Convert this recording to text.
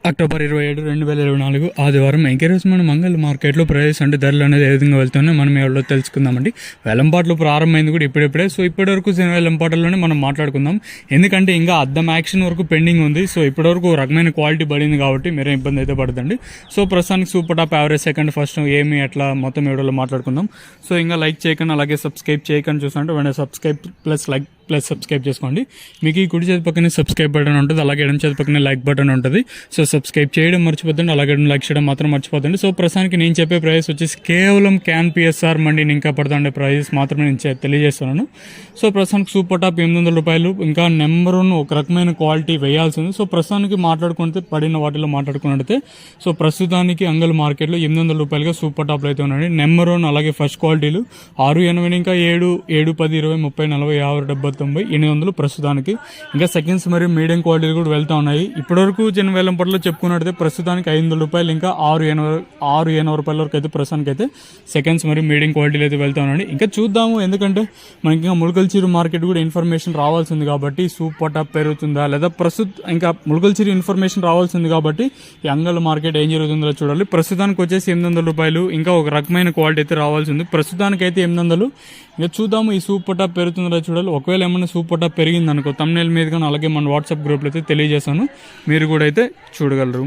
October 27, 2024 ఆదివారం encourage మన మంగళ మార్కెట్లో ప్రైస్ అంటే ధరలు అనేది ఏ విధంగా వెళ్తున్నాయో మనం ఎవరో తెలుసుకుందామండి. వేలంపాట్లు ప్రారంభమైంది కూడా ఇప్పుడే. సో ఇప్పటివరకు వేలంపాటల్లోనే మనం మాట్లాడుకుందాం, ఎందుకంటే ఇంకా అద్దం యాక్షన్ వరకు పెండింగ్ ఉంది. సో ఇప్పటివరకు రకమైన క్వాలిటీ పడింది కాబట్టి మీరే ఇబ్బంది అయితే పడదండి. సో ప్రస్తుతానికి super top, average, second, first ఏమి ఎట్లా మొత్తం వీడియోలో మాట్లాడుకుందాం. సో ఇంకా లైక్ చేయకుండా అలాగే సబ్స్క్రైబ్ చేయకుండా చూస్తుంటే వెంటనే subscribe plus like plus subscribe చేసుకోండి. మీకు ఈ కుడి చేతి పక్కనే సబ్స్క్రైబ్ బటన్ ఉంటుంది, అలాగే ఎడమ చేతి పక్కనే లైక్ బటన్ ఉంటుంది. సో సబ్స్క్రైబ్ చేయడం మర్చిపోతుంది, అలాగే లైక్ చేయడం మాత్రం మర్చిపోతుంది. సో ప్రస్తుతానికి నేను చెప్పే ప్రైస్ వచ్చేసి కేవలం క్యాన్ పిఎస్ఆర్ మండీని ఇంకా పడుతుండే ప్రైస్ మాత్రమే నేను తెలియజేస్తున్నాను. సో ప్రస్తుతానికి సూపర్ టాప్ 800 రూపాయలు, ఇంకా నెంబర్ 1 ఒక రకమైన క్వాలిటీ వేయాల్సి ఉంది. సో ప్రస్తుతానికి మాట్లాడుకుంటే పడిన వాటిలో మాట్లాడుకున్నట్టయితే సో ప్రస్తుతానికి అంగల్ మార్కెట్లో 800 రూపాయలుగా సూపర్ టాప్లు అయితే ఉన్నాయండి. నెంబర్ 1 అలాగే ఫస్ట్ క్వాలిటీలు 680, ఇంకా 7, 7, 10, 20, 30, 40, 50, 70, 90, 800 ప్రస్తుతానికి. ఇంకా సెకండ్స్ మరియు మీడియం క్వాలిటీలు కూడా వెళ్తూ ఉన్నాయి. ఇప్పటివరకు వేలంపాటలో చెప్పుకున్నట్టయితే ప్రస్తుతానికి 500 రూపాయలు, ఇంకా 680 రూపాయల వరకు అయితే ప్రస్తుతానికి అయితే సెకండ్స్ మరియు మీడియం క్వాలిటీలు అయితే వెళ్తూ ఉన్నాయి. ఇంకా చూద్దాము, ఎందుకంటే మనకి ఇంకా ములకల్చీరు మార్కెట్ కూడా ఇన్ఫర్మేషన్ రావాల్సింది కాబట్టి సూపర్ టాప్ పెరుగుతుందా లేదా ఇంకా ములకల్చీరు ఇన్ఫర్మేషన్ రావాల్సింది కాబట్టి ఈ అంగల్ మార్కెట్ ఏం జరుగుతుందో చూడాలి. ప్రస్తుతానికి వచ్చేసి 800 రూపాయలు, ఇంకా ఒక రకమైన క్వాలిటీ అయితే రావాల్సింది. ప్రస్తుతానికి అయితే 800. ఇంకా చూద్దాము ఈ సూపర్ టాప్ పెరుగుతుందో చూడాలి. ఒకవేళ ఏమన్నా సూపర్ టాప్ పెరిగింది అనుకో తమ్నెయిల్ మీద కానీ అలాగే మన వాట్సాప్ గ్రూప్లో అయితే తెలియజేస్తాను, మీరు కూడా అయితే చూడగలరు.